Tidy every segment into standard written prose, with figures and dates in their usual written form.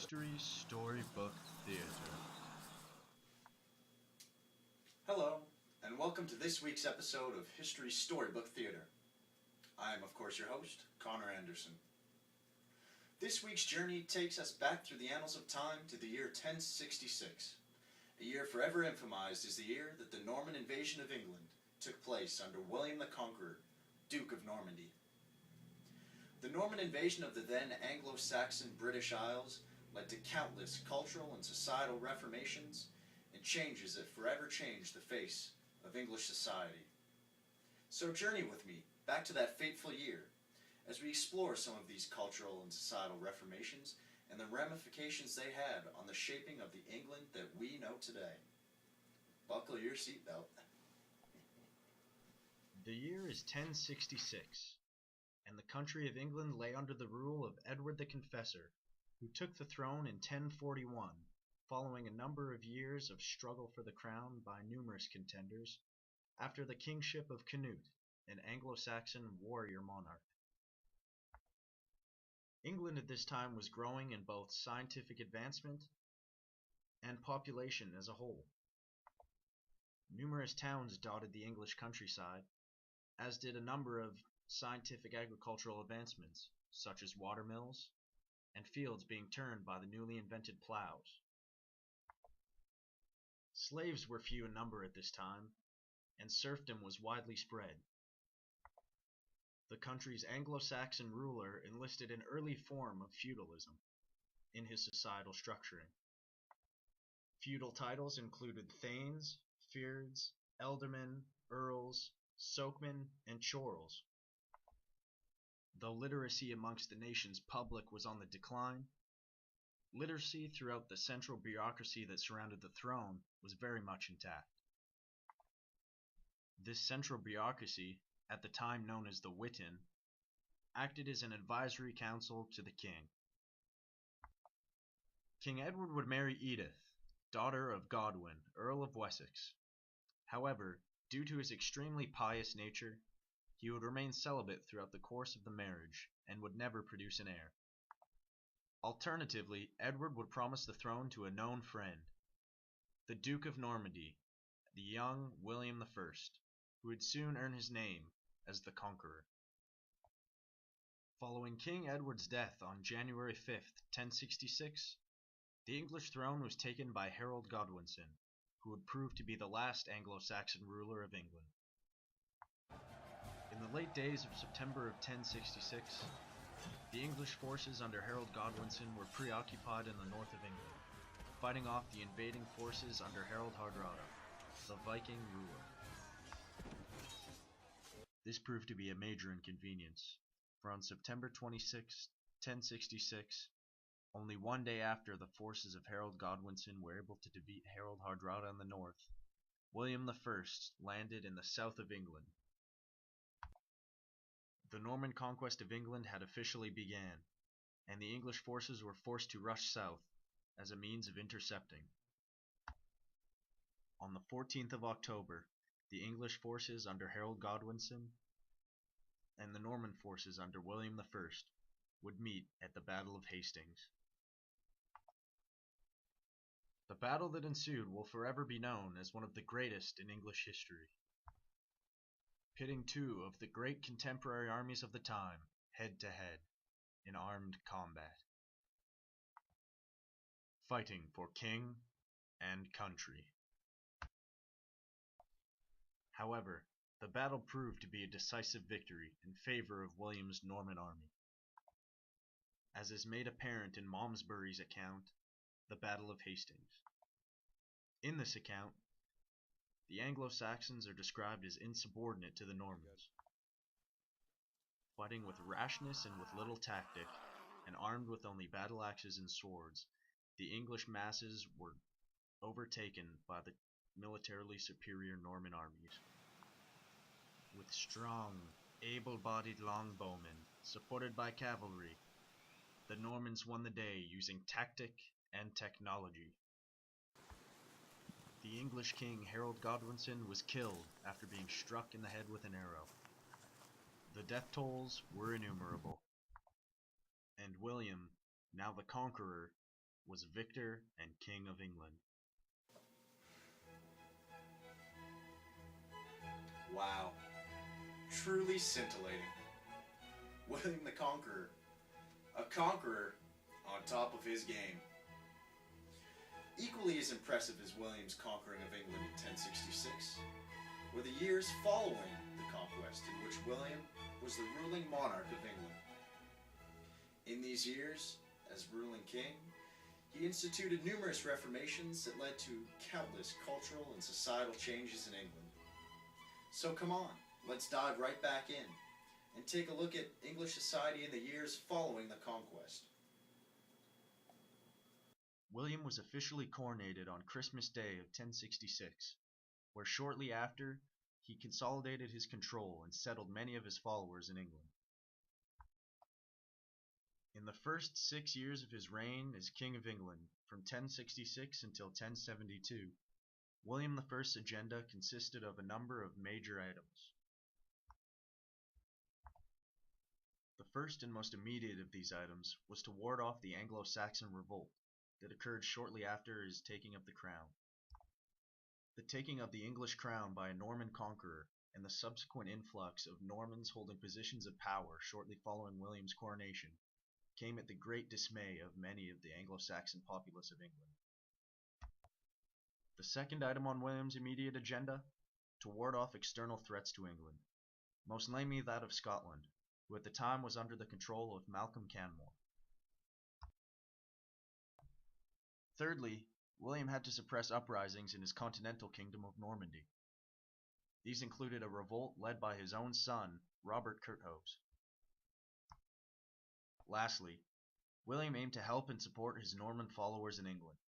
History Storybook Theater. Hello, and welcome to this week's episode of History Storybook Theater. I am, of course, your host, Connor Anderson. This week's journey takes us back through the annals of time to the year 1066, a year forever infamized as the year that the Norman invasion of England took place under William the Conqueror, Duke of Normandy. The Norman invasion of the then Anglo-Saxon British Isles led to countless cultural and societal reformations and changes that forever changed the face of English society. So journey with me back to that fateful year as we explore some of these cultural and societal reformations and the ramifications they had on the shaping of the England that we know today. Buckle your seatbelt. The year is 1066, and the country of England lay under the rule of Edward the Confessor, who took the throne in 1041, following a number of years of struggle for the crown by numerous contenders, after the kingship of Canute, an Anglo-Saxon warrior monarch. England at this time was growing in both scientific advancement and population as a whole. Numerous towns dotted the English countryside, as did a number of scientific agricultural advancements, such as watermills and fields being turned by the newly invented plows. Slaves were few in number at this time, and serfdom was widely spread. The country's Anglo-Saxon ruler enlisted an early form of feudalism in his societal structuring. Feudal titles included thanes, fyrds, ealdormen, earls, sokemen, and chorls. Though literacy amongst the nation's public was on the decline, literacy throughout the central bureaucracy that surrounded the throne was very much intact. This central bureaucracy, at the time known as the Witan, acted as an advisory council to the king. King Edward would marry Edith, daughter of Godwin, Earl of Wessex. However, due to his extremely pious nature, he would remain celibate throughout the course of the marriage and would never produce an heir. Alternatively, Edward would promise the throne to a known friend, the Duke of Normandy, the young William I, who would soon earn his name as the Conqueror. Following King Edward's death on January 5th, 1066, the English throne was taken by Harold Godwinson, who would prove to be the last Anglo-Saxon ruler of England. In the late days of September of 1066, the English forces under Harold Godwinson were preoccupied in the north of England, fighting off the invading forces under Harold Hardrada, the Viking ruler. This proved to be a major inconvenience, for on September 26, 1066, only one day after the forces of Harold Godwinson were able to defeat Harold Hardrada in the north, William I landed in the south of England. The Norman conquest of England had officially begun, and the English forces were forced to rush south as a means of intercepting. On the 14th of October, the English forces under Harold Godwinson and the Norman forces under William I would meet at the Battle of Hastings. The battle that ensued will forever be known as one of the greatest in English history, pitting two of the great contemporary armies of the time head to head in armed combat, fighting for king and country. However, the battle proved to be a decisive victory in favor of William's Norman army. As is made apparent in Malmesbury's account, the Battle of Hastings. In this account, the Anglo-Saxons are described as insubordinate to the Normans, fighting with rashness and with little tactic, and armed with only battle axes and swords. The English masses were overtaken by the militarily superior Norman armies. With strong, able-bodied longbowmen, supported by cavalry, the Normans won the day using tactic and technology. The English king Harold Godwinson was killed after being struck in the head with an arrow. The death tolls were innumerable, and William, now the Conqueror, was victor and King of England. Wow. Truly scintillating. William the Conqueror. A conqueror on top of his game. Equally as impressive as William's conquering of England in 1066 were the years following the conquest, in which William was the ruling monarch of England. In these years, as ruling king, he instituted numerous reformations that led to countless cultural and societal changes in England. So come on, let's dive right back in and take a look at English society in the years following the conquest. William was officially coronated on Christmas Day of 1066, where shortly after he consolidated his control and settled many of his followers in England. In the first 6 years of his reign as King of England, from 1066 until 1072, William I's agenda consisted of a number of major items. The first and most immediate of these items was to ward off the Anglo-Saxon revolt that occurred shortly after his taking of the crown. The taking of the English crown by a Norman conqueror and the subsequent influx of Normans holding positions of power shortly following William's coronation came at the great dismay of many of the Anglo-Saxon populace of England. The second item on William's immediate agenda, to ward off external threats to England, most namely that of Scotland, who at the time was under the control of Malcolm Canmore. Thirdly, William had to suppress uprisings in his continental kingdom of Normandy. These included a revolt led by his own son, Robert Curthose. Lastly, William aimed to help and support his Norman followers in England.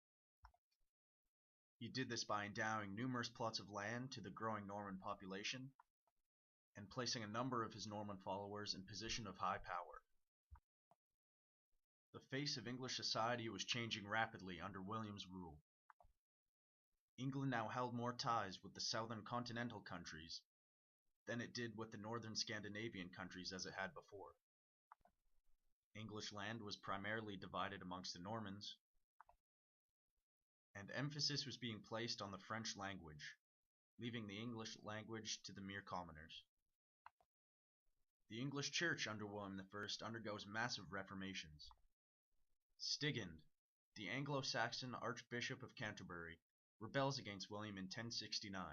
He did this by endowing numerous plots of land to the growing Norman population and placing a number of his Norman followers in position of high power. The face of English society was changing rapidly under William's rule. England now held more ties with the southern continental countries than it did with the northern Scandinavian countries as it had before. English land was primarily divided amongst the Normans, and emphasis was being placed on the French language, leaving the English language to the mere commoners. The English church under William I undergoes massive reformations. Stigand, the Anglo-Saxon Archbishop of Canterbury, rebels against William in 1069.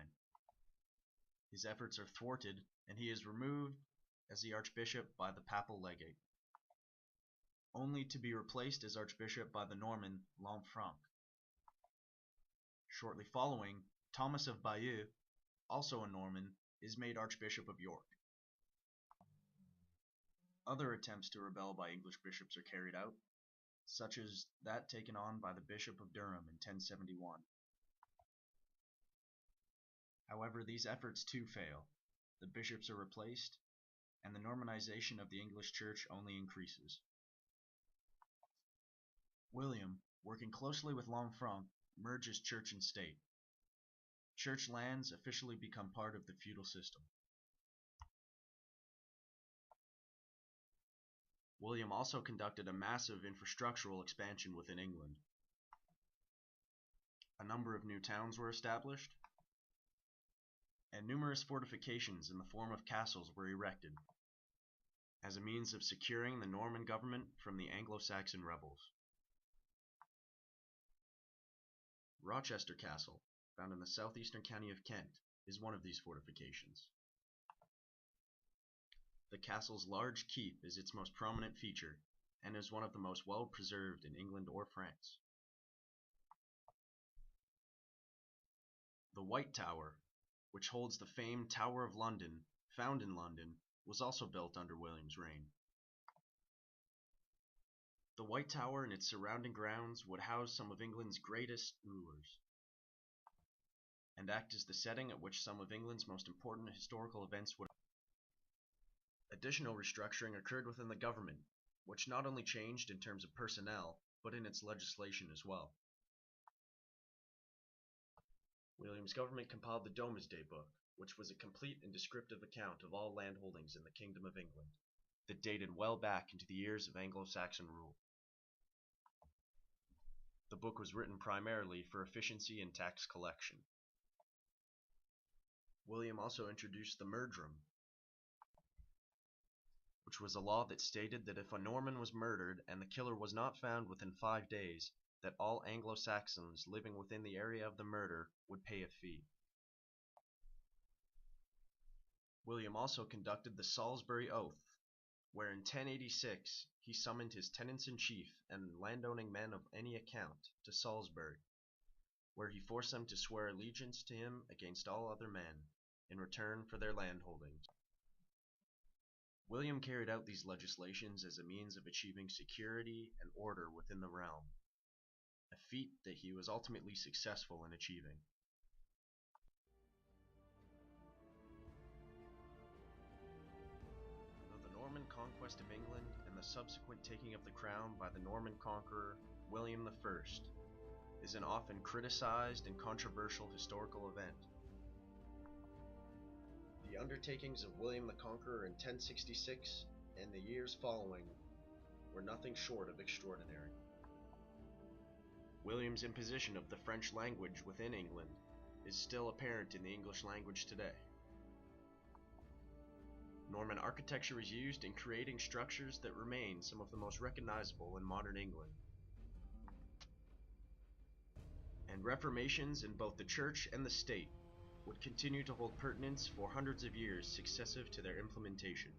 His efforts are thwarted, and he is removed as the Archbishop by the Papal Legate, only to be replaced as Archbishop by the Norman Lanfranc. Shortly following, Thomas of Bayeux, also a Norman, is made Archbishop of York. Other attempts to rebel by English bishops are carried out, such as that taken on by the Bishop of Durham in 1071. However, these efforts too fail. The bishops are replaced, and the Normanization of the English Church only increases. William, working closely with Lanfranc, merges church and state. Church lands officially become part of the feudal system. William also conducted a massive infrastructural expansion within England. A number of new towns were established, and numerous fortifications in the form of castles were erected, as a means of securing the Norman government from the Anglo-Saxon rebels. Rochester Castle, found in the southeastern county of Kent, is one of these fortifications. The castle's large keep is its most prominent feature, and is one of the most well preserved in England or France. The White Tower, which holds the famed Tower of London, found in London, was also built under William's reign. The White Tower and its surrounding grounds would house some of England's greatest rulers, and act as the setting at which some of England's most important historical events would. Additional restructuring occurred within the government, which not only changed in terms of personnel, but in its legislation as well. William's government compiled the Domesday Book, which was a complete and descriptive account of all land holdings in the Kingdom of England, that dated well back into the years of Anglo-Saxon rule. The book was written primarily for efficiency in tax collection. William also introduced the murdrum, which was a law that stated that if a Norman was murdered and the killer was not found within 5 days, that all Anglo-Saxons living within the area of the murder would pay a fee. William also conducted the Salisbury Oath, where in 1086 he summoned his tenants-in-chief and landowning men of any account to Salisbury, where he forced them to swear allegiance to him against all other men, in return for their landholdings. William carried out these legislations as a means of achieving security and order within the realm, a feat that he was ultimately successful in achieving. Though the Norman conquest of England and the subsequent taking of the crown by the Norman conqueror William I is an often criticized and controversial historical event, the undertakings of William the Conqueror in 1066 and the years following were nothing short of extraordinary. William's imposition of the French language within England is still apparent in the English language today. Norman architecture is used in creating structures that remain some of the most recognizable in modern England. And reformations in both the church and the state would continue to hold pertinence for hundreds of years successive to their implementation.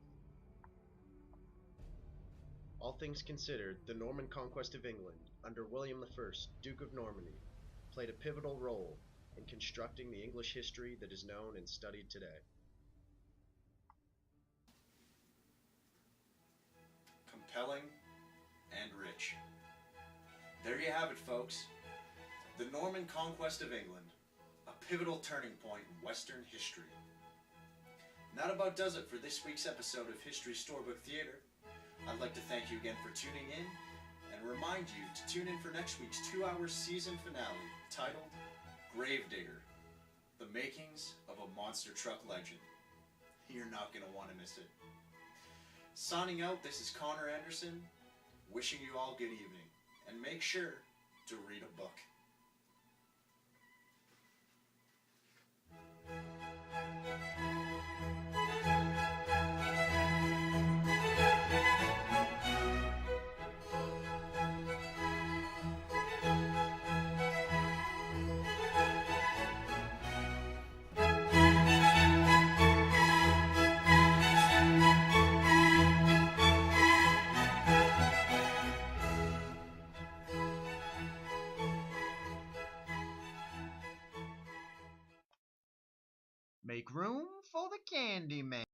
All things considered, the Norman conquest of England, under William I, Duke of Normandy, played a pivotal role in constructing the English history that is known and studied today. Compelling and rich. There you have it, folks. The Norman conquest of England, a pivotal turning point in Western history. And that about does it for this week's episode of History Storybook Theater. I'd like to thank you again for tuning in and remind you to tune in for next week's 2-hour season finale titled Gravedigger, The Makings of a Monster Truck Legend. You're not going to want to miss it. Signing out, this is Connor Anderson, wishing you all good evening, and make sure to read a book. Make room for the Candy Man.